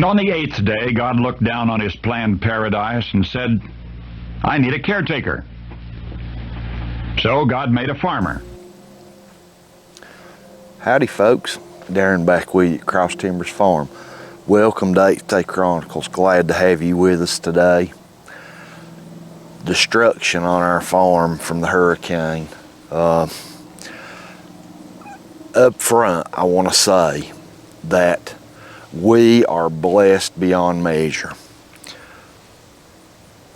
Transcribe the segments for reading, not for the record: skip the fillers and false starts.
on the 8th day, God looked down on his planned paradise and said, I need a caretaker. So God made a farmer. Howdy folks, Darren back with you at Cross Timbers Farm. Welcome to 8th Day Chronicles. Glad to have you with us today. Destruction on our farm from the hurricane. Up front, I want to say that we are blessed beyond measure.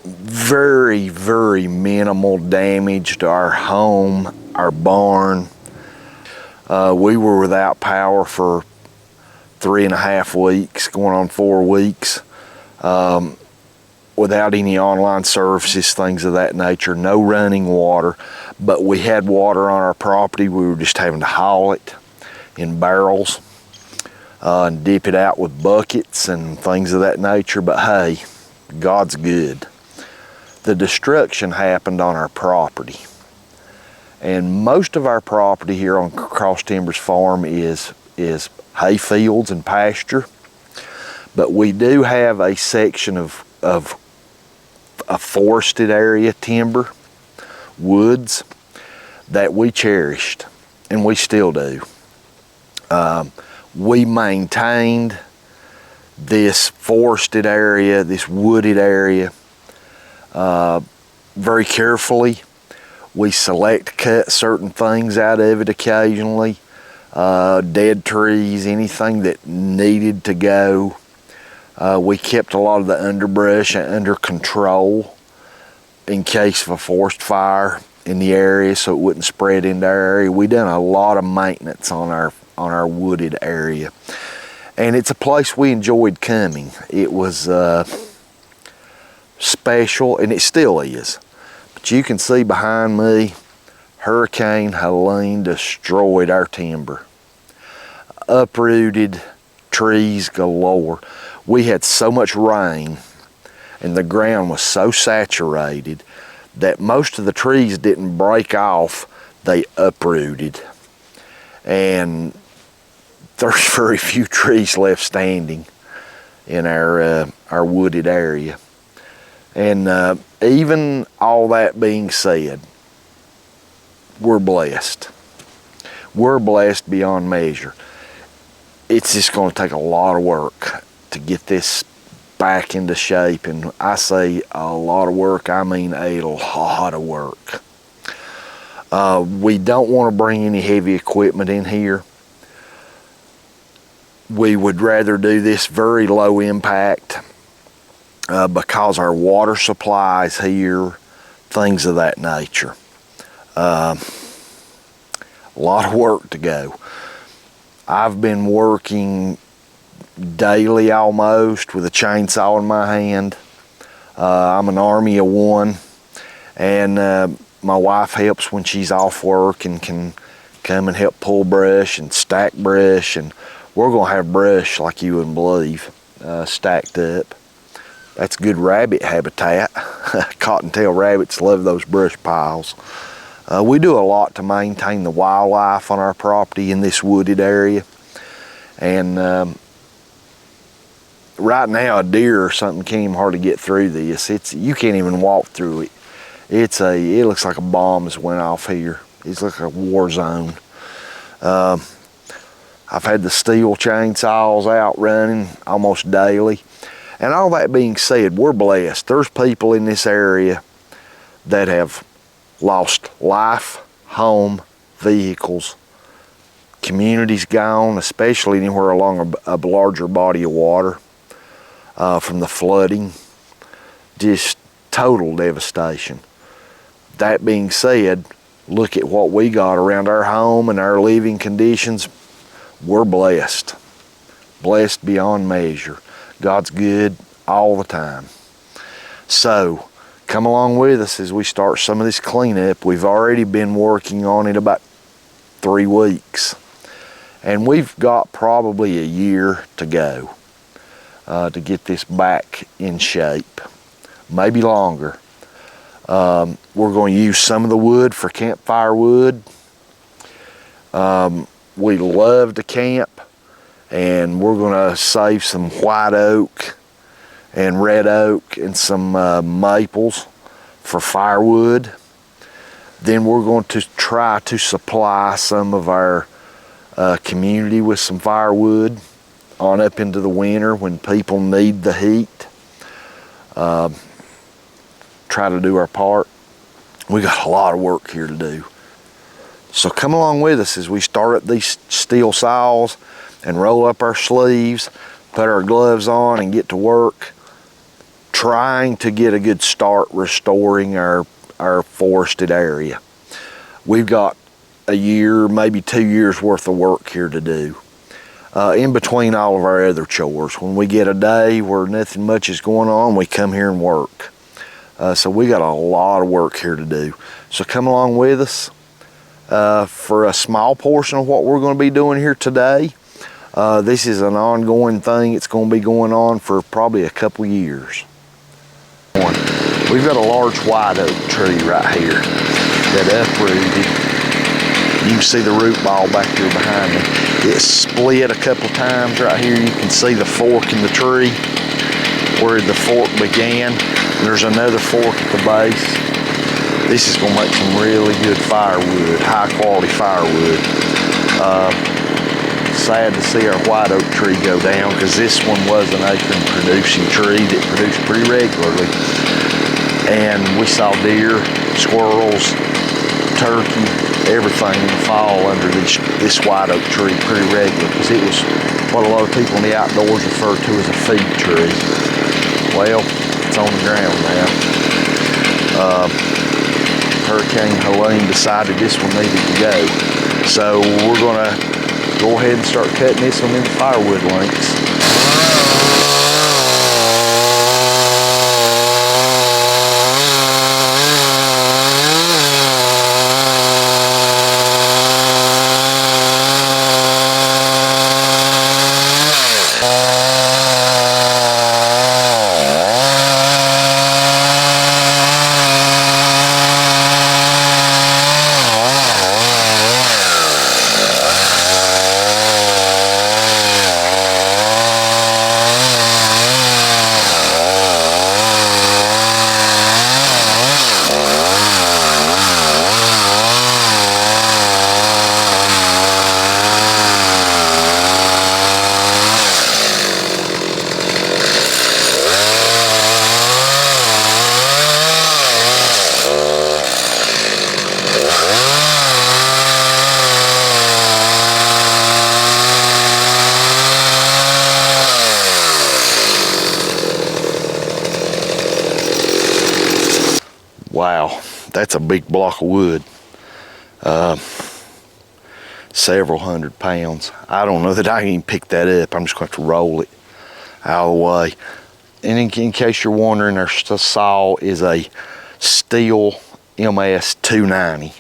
Very, very minimal damage to our home, our barn. We were without power for 3.5 weeks, going on 4 weeks, without any online services, things of that nature, no running water, but we had water on our property. We were just having to haul it in barrels and dip it out with buckets and things of that nature, but hey, God's good. The destruction happened on our property. And most of our property here on Cross Timbers Farm is hay fields and pasture. But we do have a section of a forested area, timber, woods, that we cherished, and we still do. We maintained this forested area, this wooded area, very carefully. We select cut certain things out of it occasionally, dead trees, anything that needed to go. We kept a lot of the underbrush under control in case of a forest fire in the area so it wouldn't spread into our area. We done a lot of maintenance on our wooded area. And it's a place we enjoyed coming. It was special, and it still is. But you can see behind me, Hurricane Helene destroyed our timber. Uprooted, trees galore. We had so much rain and the ground was so saturated that most of the trees didn't break off, they uprooted. And there's very few trees left standing in our wooded area. And even all that being said, we're blessed. We're blessed beyond measure. It's just going to take a lot of work to get this back into shape. And I say a lot of work, I mean a lot of work. We don't want to bring any heavy equipment in here. We would rather do this very low impact because our water supplies here, things of that nature. A lot of work to go. I've been working daily almost with a chainsaw in my hand. I'm an army of one, and my wife helps when she's off work and can come and help pull brush and stack brush, and we're gonna have brush like you wouldn't believe stacked up. That's good rabbit habitat. Cottontail rabbits love those brush piles. We do a lot to maintain the wildlife on our property in this wooded area. And right now a deer or something can't even hardly get through this. You can't even walk through it. It looks like a bomb has went off here. It's like a war zone. I've had the steel chainsaws out running almost daily. And all that being said, we're blessed. There's people in this area that have lost life, home, vehicles, communities gone, especially anywhere along a larger body of water from the flooding. Just total devastation. That being said, look at what we got around our home and our living conditions. We're blessed. Blessed beyond measure. God's good all the time. So, come along with us as we start some of this cleanup. We've already been working on it about 3 weeks. And we've got probably a year to go to get this back in shape. Maybe longer. We're going to use some of the wood for campfire wood. We love to camp, and we're gonna save some white oak and red oak and some maples for firewood. Then we're going to try to supply some of our community with some firewood on up into the winter when people need the heat. Try to do our part. We got a lot of work here to do. So come along with us as we start at these steel saws and roll up our sleeves, put our gloves on and get to work, trying to get a good start restoring our forested area. We've got a year, maybe 2 years worth of work here to do. In between all of our other chores. When we get a day where nothing much is going on, we come here and work. So we got a lot of work here to do. So come along with us for a small portion of what we're going to be doing here today. This is an ongoing thing. It's going to be going on for probably a couple years. We've got a large white oak tree right here that uprooted. You can see the root ball back here behind me. It split a couple times right here. You can see the fork in the tree where the fork began. There's another fork at the base. This is gonna make some really good firewood, high quality firewood. Sad to see our white oak tree go down because this one was an akin producing tree that produced pretty regularly. And we saw deer, squirrels, turkey, everything in the fall under this white oak tree pretty regular because it was what a lot of people in the outdoors refer to as a feed tree. Well, it's on the ground now. Hurricane Helene decided this one needed to go. So we're gonna go ahead and start cutting this one into firewood lengths. Wow, that's a big block of wood. Several hundred pounds. I don't know that I can even pick that up. I'm just going to have to roll it out of the way. And in case you're wondering, our saw is a Steel MS 290.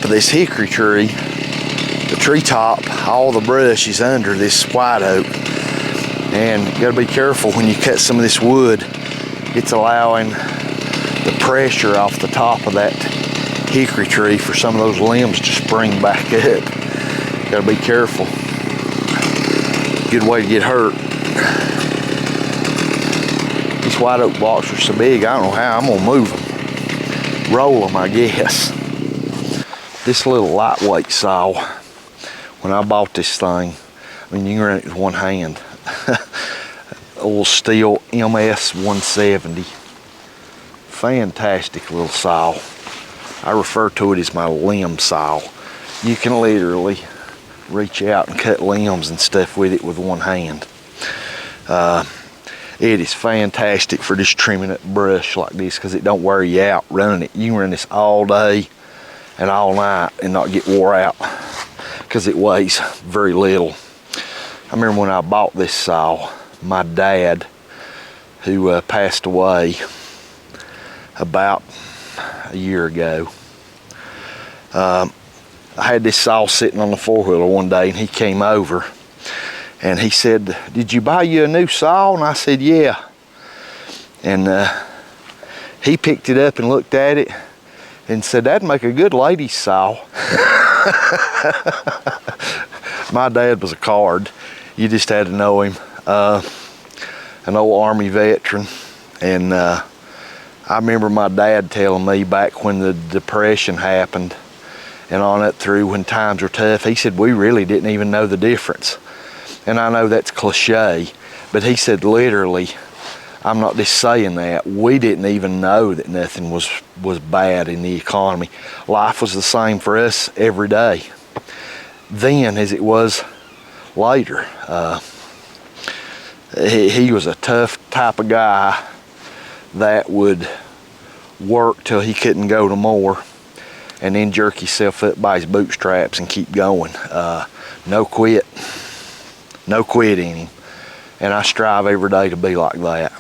top of this hickory tree, the treetop, all the brush is under this white oak. And you gotta be careful when you cut some of this wood. It's allowing the pressure off the top of that hickory tree for some of those limbs to spring back up. Gotta be careful. Good way to get hurt. These white oak blocks are so big, I don't know how I'm gonna move them. Roll them, I guess. This little lightweight saw, when I bought this thing, I mean, you can run it with one hand. Old Steel MS 170. Fantastic little saw. I refer to it as my limb saw. You can literally reach out and cut limbs and stuff with it with one hand. It is fantastic for just trimming up brush like this because it don't wear you out running it. You can run this all day and all night and not get wore out because it weighs very little. I remember when I bought this saw, my dad, who passed away about a year ago, I had this saw sitting on the four-wheeler one day, and he came over and he said, "Did you buy you a new saw?" And I said, "Yeah." And he picked it up and looked at it and said, "That'd make a good lady's saw." My dad was a card. You just had to know him. An old Army veteran. And I remember my dad telling me back when the Depression happened and on up through when times were tough, he said we really didn't even know the difference. And I know that's cliche, but he said literally, I'm not just saying that, we didn't even know that nothing was bad in the economy. Life was the same for us every day then as it was later. He was a tough type of guy that would work till he couldn't go no more and then jerk himself up by his bootstraps and keep going. No quit in him. And I strive every day to be like that.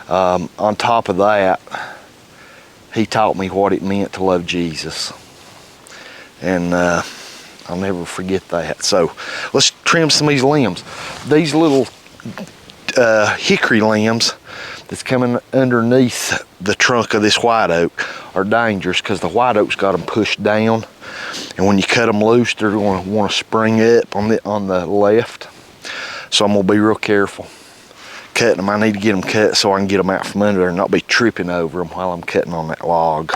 On top of that, he taught me what it meant to love Jesus. And I'll never forget that. So let's trim some of these limbs. These little hickory limbs that's coming underneath the trunk of this white oak are dangerous because the white oak's got them pushed down, and when you cut them loose, they're going to want to spring up on the left. So I'm going to be real careful cutting them. I need to get them cut so I can get them out from under there and not be tripping over them while I'm cutting on that log.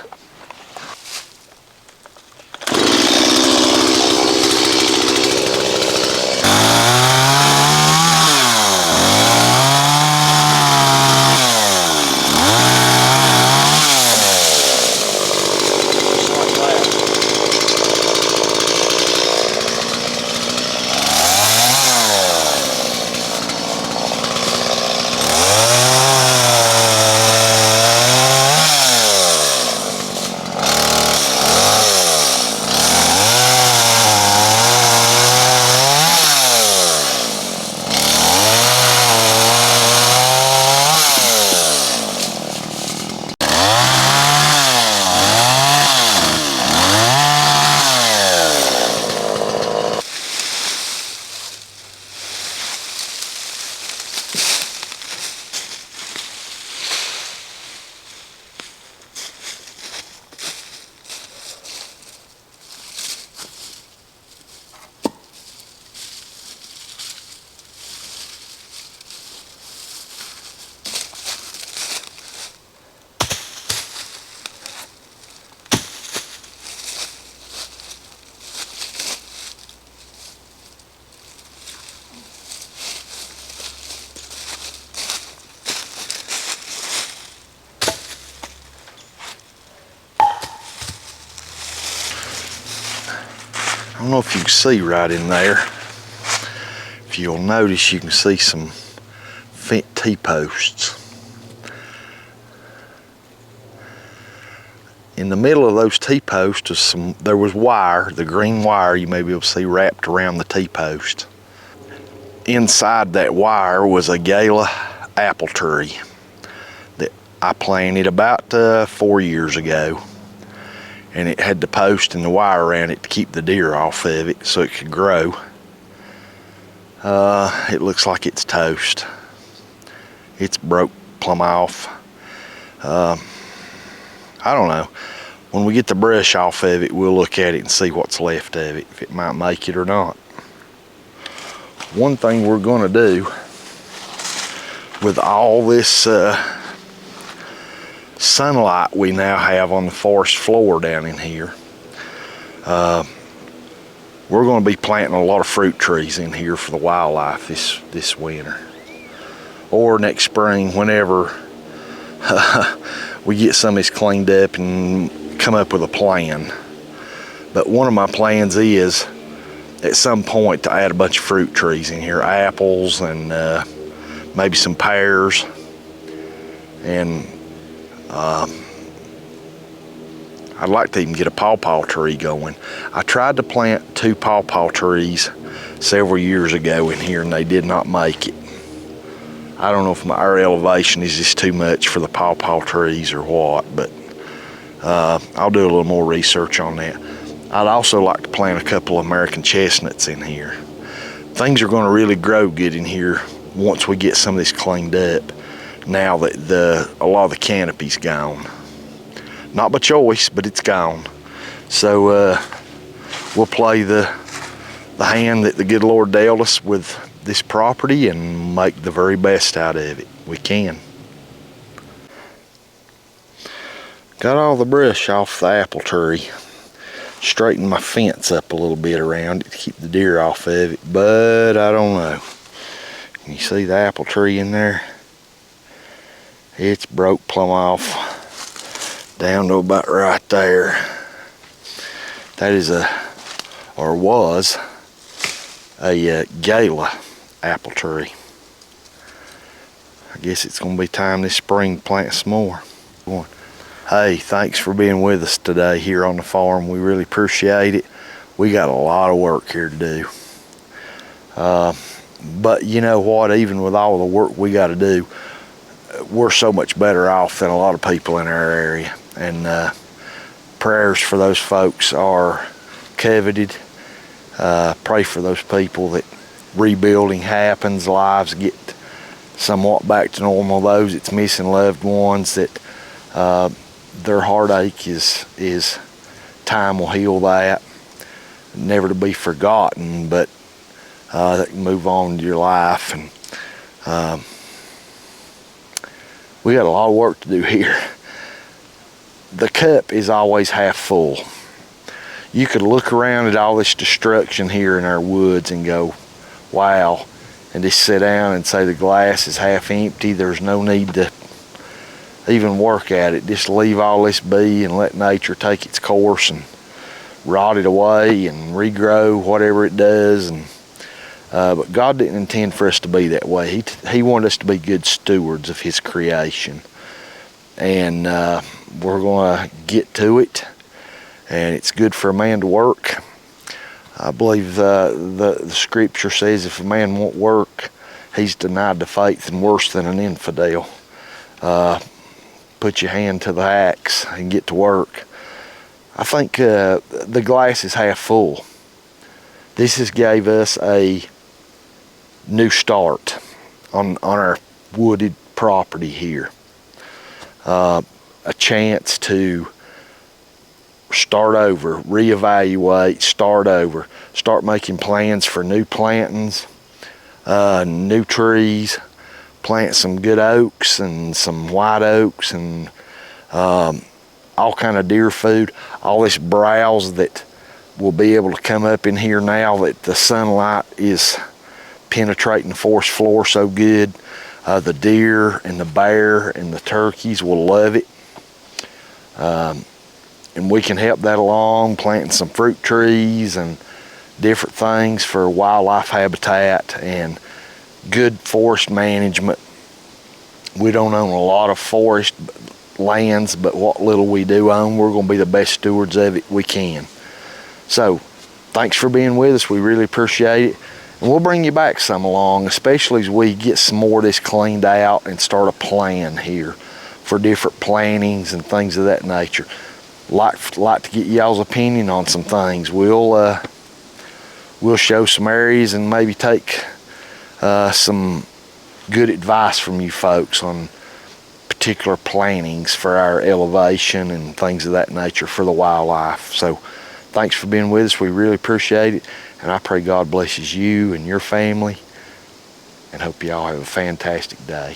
I don't know if you can see right in there. If you'll notice, you can see some fent T-posts. In the middle of those T-posts there was wire, the green wire you may be able to see wrapped around the T-post. Inside that wire was a Gala apple tree that I planted about 4 years ago. and it had the post and the wire around it to keep the deer off of it so it could grow. It looks like it's toast. It's broke plumb off. I don't know. When we get the brush off of it, we'll look at it and see what's left of it, if it might make it or not. One thing we're going to do with all this sunlight we now have on the forest floor down in here, we're going to be planting a lot of fruit trees in here for the wildlife this winter, or next spring, whenever we get some of this cleaned up and come up with a plan. But one of my plans is at some point to add a bunch of fruit trees in here, apples and maybe some pears, and I'd like to even get a pawpaw tree going. I tried to plant 2 pawpaw trees several years ago in here and they did not make it. I don't know if our elevation is just too much for the pawpaw trees or what, but I'll do a little more research on that. I'd also like to plant a couple of American chestnuts in here. Things are going to really grow good in here once we get some of this cleaned up, now that a lot of the canopy's gone. Not by choice, but it's gone. So we'll play the hand that the good Lord dealt us with this property and make the very best out of it we can. Got all the brush off the apple tree. Straightened my fence up a little bit around it to keep the deer off of it, but I don't know. Can you see the apple tree in there? It's broke plumb off down to about right there. That is was a gala apple tree. I guess it's gonna be time this spring to plant some more. Hey, thanks for being with us today here on the farm. We really appreciate it. We got a lot of work here to do. But you know what, even with all the work we got to do, we're so much better off than a lot of people in our area. And prayers for those folks are coveted. Pray for those people that rebuilding happens, lives get somewhat back to normal. Those that's missing loved ones, that their heartache is time will heal that, never to be forgotten, but that can move on to your life. And we got a lot of work to do here. The cup is always half full. You could look around at all this destruction here in our woods and go, wow, and just sit down and say the glass is half empty. There's no need to even work at it. Just leave all this be and let nature take its course and rot it away and regrow whatever it does. And but God didn't intend for us to be that way. He wanted us to be good stewards of His creation. And we're going to get to it. And it's good for a man to work. I believe the scripture says if a man won't work, he's denied the faith and worse than an infidel. Put your hand to the axe and get to work. I think the glass is half full. This has gave us a new start on our wooded property here. A chance to start over, reevaluate, start over, start making plans for new plantings, new trees, plant some good oaks and some white oaks and all kind of deer food. All this browse that will be able to come up in here now that the sunlight is penetrating the forest floor so good. The deer and the bear and the turkeys will love it. And we can help that along, planting some fruit trees and different things for wildlife habitat and good forest management. We don't own a lot of forest lands, but what little we do own, we're going to be the best stewards of it we can. So, thanks for being with us. We really appreciate it. And we'll bring you back some along, especially as we get some more of this cleaned out and start a plan here for different plantings and things of that nature. like to get y'all's opinion on some things. We'll show some areas and maybe take some good advice from you folks on particular plantings for our elevation and things of that nature for the wildlife. So thanks for being with us. We really appreciate it, and I pray God blesses you and your family, and hope y'all have a fantastic day.